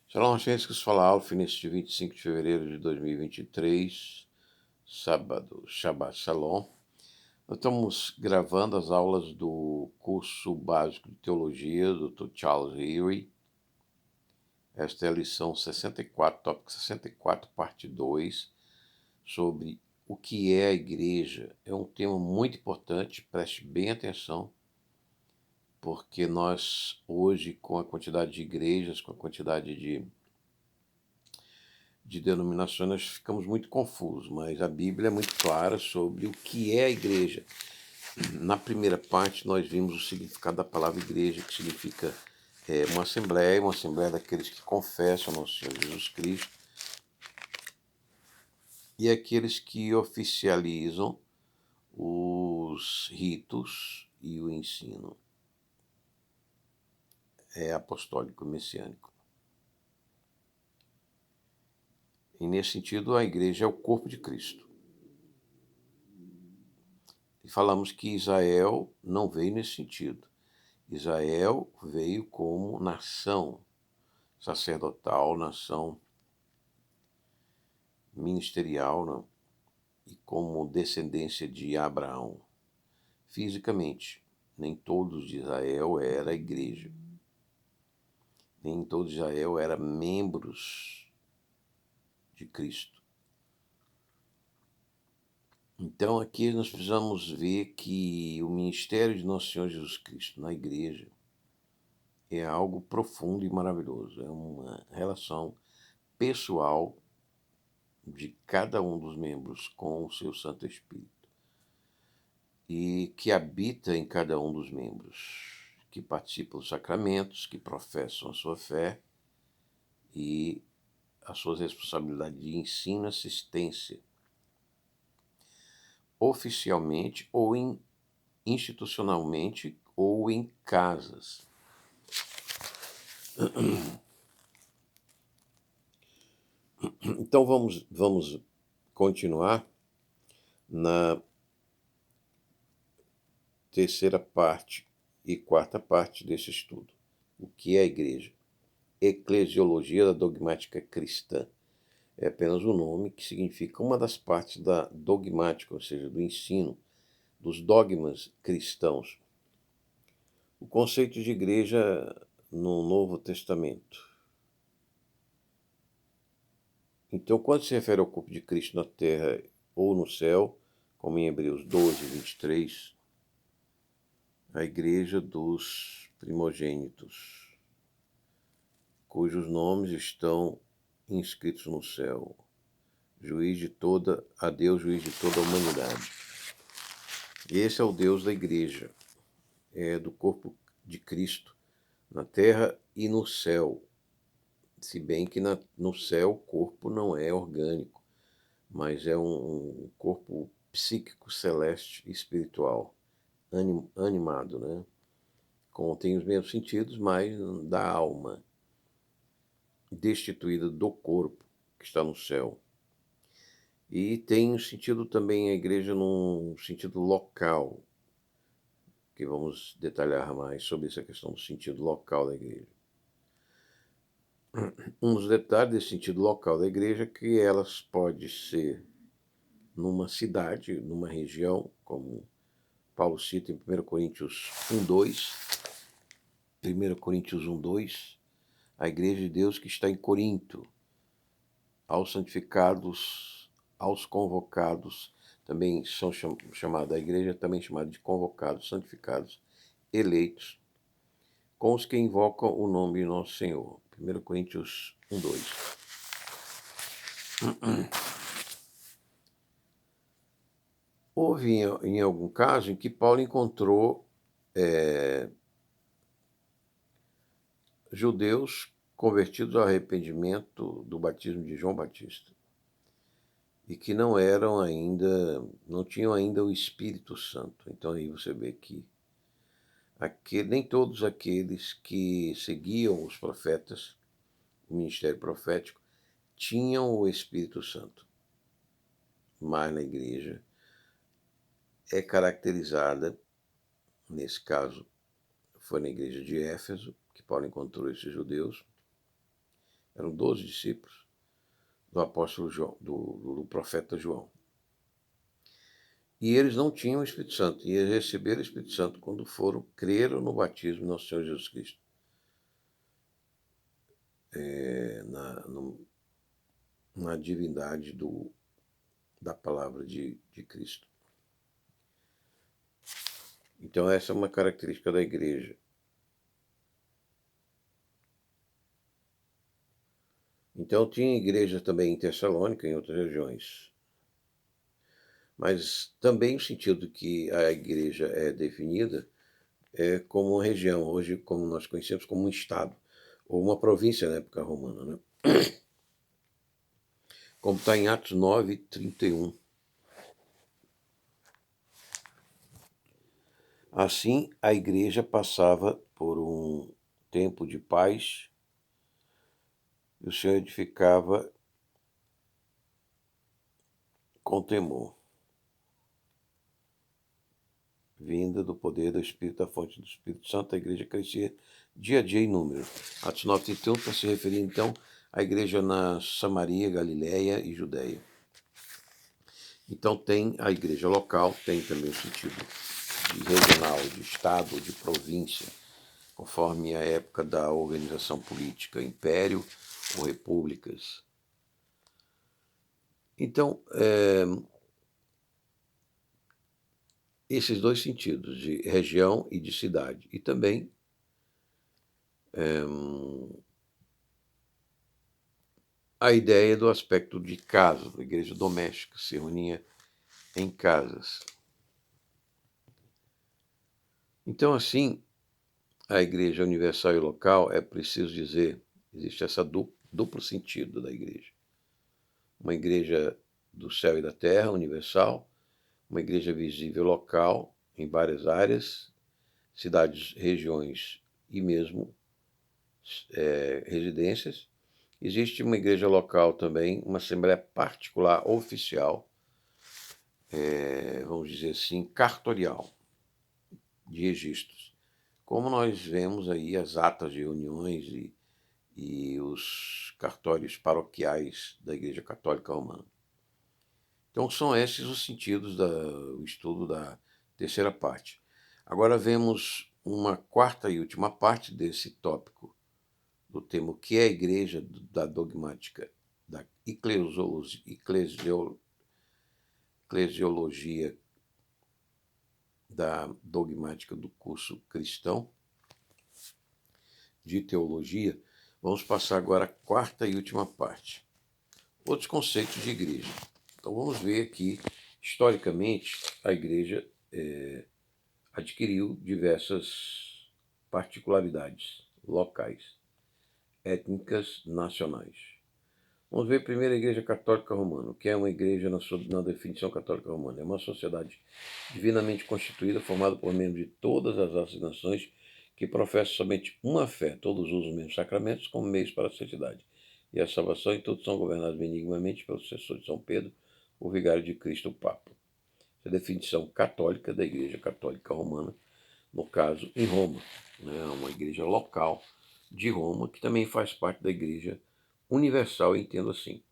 Shalom, Gênesis fala Alf, neste dia 25 de fevereiro de 2023, sábado, Shabbat Shalom. Nós estamos gravando as aulas do curso básico de teologia do Dr. Charles Erie. Esta é a lição 64, tópico 64, parte 2, sobre o que é a igreja. É um tema muito importante, preste bem atenção, porque nós hoje, com a quantidade de igrejas, com a quantidade de denominações, nós ficamos muito confusos, mas a Bíblia é muito clara sobre o que é a igreja. Na primeira parte, nós vimos o significado da palavra igreja, que significa uma assembleia daqueles que confessam o nosso Senhor Jesus Cristo e aqueles que oficializam os ritos e o ensino apostólico messiânico. E nesse sentido, a igreja é o corpo de Cristo. E falamos que Israel não veio nesse sentido. Israel veio como nação sacerdotal, nação ministerial, não? E como descendência de Abraão. Fisicamente, nem todos de Israel era igreja. Nem todos de Israel eram membros de Cristo. Então aqui nós precisamos ver que o ministério de Nosso Senhor Jesus Cristo na igreja é algo profundo e maravilhoso. É uma relação pessoal de cada um dos membros com o seu Santo Espírito e que habita em cada um dos membros, que participam dos sacramentos, que professam a sua fé e as suas responsabilidades de ensino e assistência, oficialmente ou institucionalmente ou em casas. Então vamos continuar na terceira parte e quarta parte desse estudo. O que é a igreja? Eclesiologia da dogmática cristã. É apenas um nome que significa uma das partes da dogmática, ou seja, do ensino, dos dogmas cristãos. O conceito de igreja no Novo Testamento. Então, quando se refere ao corpo de Cristo na terra ou no céu, como em Hebreus 12, 23, a igreja dos primogênitos, cujos nomes estão inscritos no céu, a Deus, juiz de toda a humanidade. E esse é o Deus da igreja, do corpo de Cristo, na terra e no céu. Se bem que no céu o corpo não é orgânico, mas é um corpo psíquico, celeste, espiritual, animado, né? Tem os mesmos sentidos, mas da alma, destituída do corpo que está no céu. E tem um sentido também a igreja num sentido local, que vamos detalhar mais sobre essa questão do sentido local da igreja. Um dos detalhes desse sentido local da igreja é que elas pode ser numa cidade, numa região, como Paulo cita em 1 Coríntios 1:2, 1 Coríntios 1:2, a igreja de Deus que está em Corinto, aos santificados, aos convocados, também são chamados, a igreja é também chamada de convocados, santificados, eleitos, com os que invocam o nome de nosso Senhor. 1 Coríntios 1:2. Houve em algum caso em que Paulo encontrou judeus convertidos ao arrependimento do batismo de João Batista e que não tinham ainda o Espírito Santo. Então aí você vê que nem todos aqueles que seguiam os profetas, o ministério profético, tinham o Espírito Santo. Mas na igreja é caracterizada, nesse caso foi na igreja de Éfeso que Paulo encontrou esses judeus, eram 12 discípulos do apóstolo João, do profeta João. E eles não tinham o Espírito Santo, e eles receberam o Espírito Santo quando creram no batismo do nosso Senhor Jesus Cristo. Na divindade da palavra de Cristo. Então essa é uma característica da igreja. Então tinha igreja também em Tessalônica, em outras regiões. Mas também o sentido que a igreja é definida é como uma região, hoje como nós conhecemos como um estado, ou uma província na época romana, né? Como está em Atos 9:31. Assim, a igreja passava por um tempo de paz e o Senhor edificava com temor, vinda do poder do Espírito, da fonte do Espírito Santo, a igreja crescia dia a dia em número. Atos 9:31 está se referindo, então, à igreja na Samaria, Galiléia e Judéia. Então tem a igreja local, tem também o sentido de regional, de estado, de província, conforme a época da organização política, império ou repúblicas. Então, esses dois sentidos, de região e de cidade. E também a ideia do aspecto de casa, da igreja doméstica, se reunia em casas. Então, assim, a igreja universal e local, é preciso dizer, existe essa duplo sentido da igreja. Uma igreja do céu e da terra, universal, uma igreja visível local, em várias áreas, cidades, regiões e mesmo residências. Existe uma igreja local também, uma assembleia particular oficial, vamos dizer assim, cartorial, de registros. Como nós vemos aí as atas de reuniões e os cartórios paroquiais da Igreja Católica Romana. Então são esses os sentidos do estudo da terceira parte. Agora vemos uma quarta e última parte desse tópico, do tema o que é a igreja, da dogmática, da eclesiologia, da dogmática do curso cristão de teologia. Vamos passar agora à quarta e última parte. Outros conceitos de igreja. Então vamos ver aqui, historicamente, a igreja adquiriu diversas particularidades locais, étnicas, nacionais. Vamos ver primeiro a Igreja Católica Romana. O que é uma igreja na definição católica romana? É uma sociedade divinamente constituída, formada por membros de todas as raças e nações, que professam somente uma fé, todos usam os mesmos sacramentos como meios para a santidade e a salvação, e todos são governados benignamente pelo sucessor de São Pedro, o vigário de Cristo, o Papa. Essa é a definição católica da Igreja Católica Romana, no caso, em Roma. Uma igreja local de Roma, que também faz parte da Igreja Universal, entendo assim.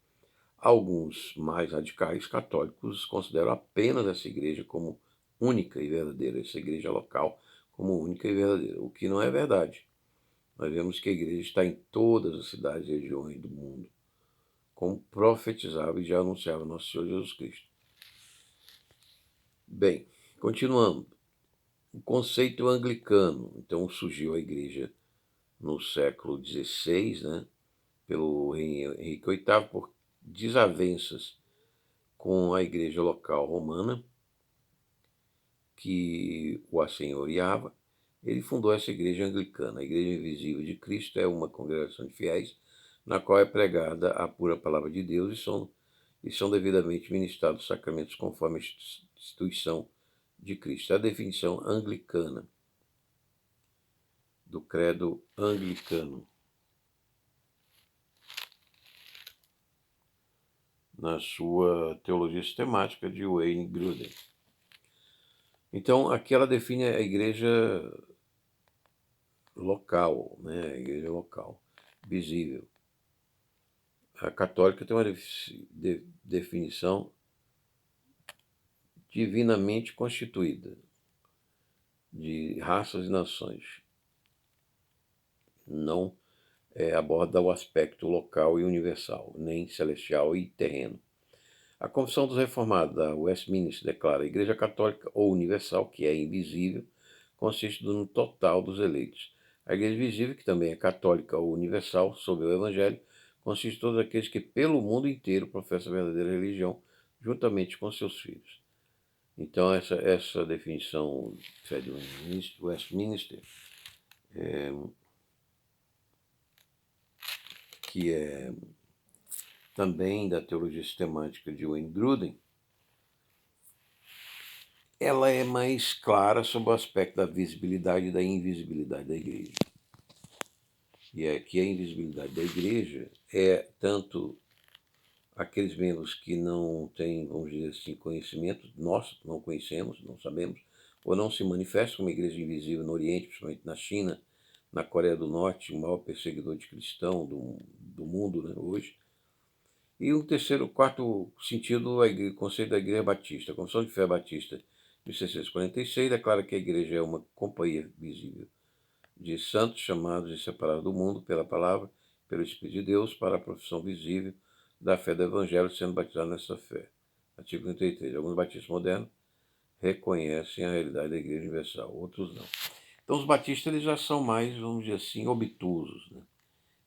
Alguns mais radicais católicos consideram apenas essa igreja como única e verdadeira, essa igreja local como única e verdadeira, o que não é verdade. Nós vemos que a igreja está em todas as cidades e regiões do mundo, como profetizava e já anunciava nosso Senhor Jesus Cristo. Bem, continuando. O conceito anglicano, então surgiu a igreja no século XVI, né, pelo rei Henrique VIII, por desavenças com a igreja local romana, que o assenhoreava. Ele fundou essa igreja anglicana. A Igreja Invisível de Cristo é uma congregação de fiéis na qual é pregada a pura palavra de Deus e são devidamente ministrados os sacramentos conforme a instituição de Cristo. É a definição anglicana, do credo anglicano, na sua teologia sistemática de Wayne Grudem. Então, aqui ela define a igreja local, né? A igreja local, visível. A católica tem uma definição divinamente constituída de raças e nações. Não aborda o aspecto local e universal, nem celestial e terreno. A Confissão dos Reformados, da Westminster, declara: a Igreja Católica ou Universal, que é invisível, consiste no total dos eleitos. A Igreja Visível, que também é católica ou universal, sob o Evangelho, consiste de todos aqueles que pelo mundo inteiro professam a verdadeira religião, juntamente com seus filhos. Então, essa definição do Westminster, que é também da teologia sistemática de Wayne Grudem, ela é mais clara sobre o aspecto da visibilidade e da invisibilidade da igreja. E é que a invisibilidade da igreja é tanto aqueles membros que não têm, vamos dizer assim, conhecimento, nós não conhecemos, não sabemos, ou não se manifestam como igreja invisível no Oriente, principalmente na China, na Coreia do Norte, o maior perseguidor de cristão do mundo, né, hoje. E um terceiro, quarto sentido, o conceito da Igreja Batista. A Confissão de Fé Batista, de 1646, declara que a igreja é uma companhia visível de santos chamados e separados do mundo pela palavra, pelo Espírito de Deus, para a profissão visível da fé do Evangelho, sendo batizados nessa fé. Artigo 33. Alguns batistas modernos reconhecem a realidade da Igreja Universal, outros não. Então, os batistas eles já são mais, vamos dizer assim, obtusos, né?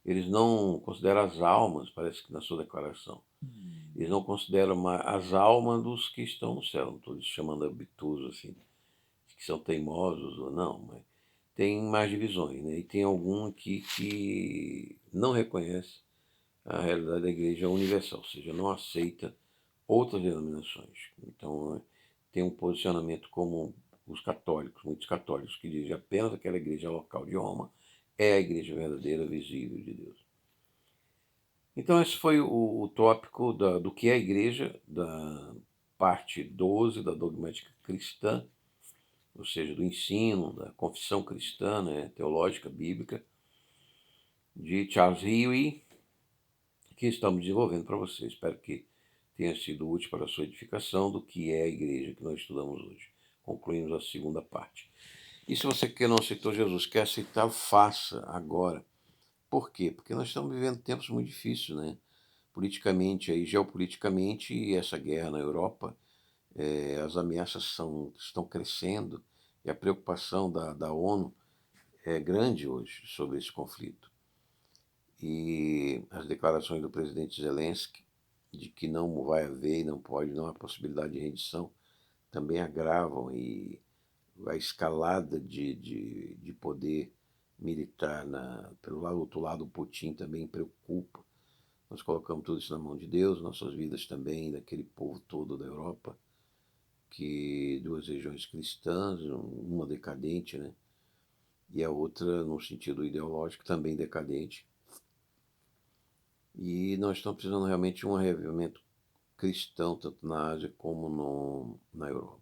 Eles não consideram as almas, parece que na sua declaração, eles não consideram as almas dos que estão no céu. Não estou chamando obtusos assim, que são teimosos ou não, mas tem mais divisões, né? E tem algum aqui que não reconhece a realidade da Igreja Universal, ou seja, não aceita outras denominações. Então, tem um posicionamento como os católicos, muitos católicos, que dizem apenas aquela igreja local de Roma é a igreja verdadeira, visível de Deus. Então, esse foi o tópico do que é a igreja, da parte 12 da dogmática cristã, ou seja, do ensino, da confissão cristã, né, teológica, bíblica, de Charles Huey, que estamos desenvolvendo para você. Espero que tenha sido útil para a sua edificação do que é a igreja que nós estudamos hoje. Concluímos a segunda parte. E se você que não aceitou Jesus, quer aceitar, faça agora. Por quê? Porque nós estamos vivendo tempos muito difíceis, né? Politicamente, aí, geopoliticamente, e essa guerra na Europa, as ameaças estão crescendo e a preocupação da ONU é grande hoje sobre esse conflito. E as declarações do presidente Zelensky de que não vai haver e não há possibilidade de rendição também agravam e a escalada de poder militar pelo outro lado, o Putin também preocupa. Nós colocamos tudo isso na mão de Deus, nossas vidas também, daquele povo todo da Europa, que duas regiões cristãs, uma decadente, né? E a outra, no sentido ideológico, também decadente. E nós estamos precisando realmente de um reavivamento cristão, tanto na Ásia como na Europa.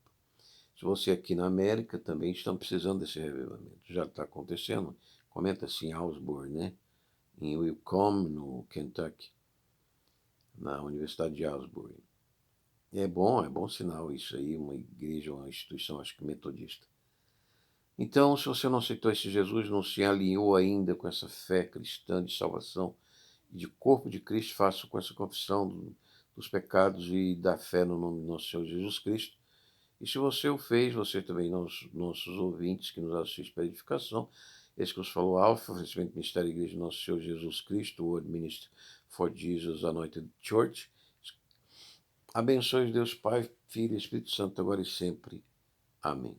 Se você aqui na América também estão precisando desse reavivamento. Já está acontecendo. Comenta assim, Augsburg, né? Em Wilcombe, no Kentucky, na Universidade de Augsburg. É bom sinal isso aí, uma igreja, uma instituição, acho que metodista. Então, se você não aceitou esse Jesus, não se alinhou ainda com essa fé cristã de salvação e de corpo de Cristo, faça com essa confissão dos pecados e da fé no nome do nosso Senhor Jesus Cristo. E se você o fez, você também, nossos ouvintes que nos assistem para edificação, esse que nos falou, Alfa, oferecimento do Ministério da Igreja do Nosso Senhor Jesus Cristo, Word Ministry for Jesus Anointed Church. Abençoe Deus Pai, Filho e Espírito Santo, agora e sempre. Amém.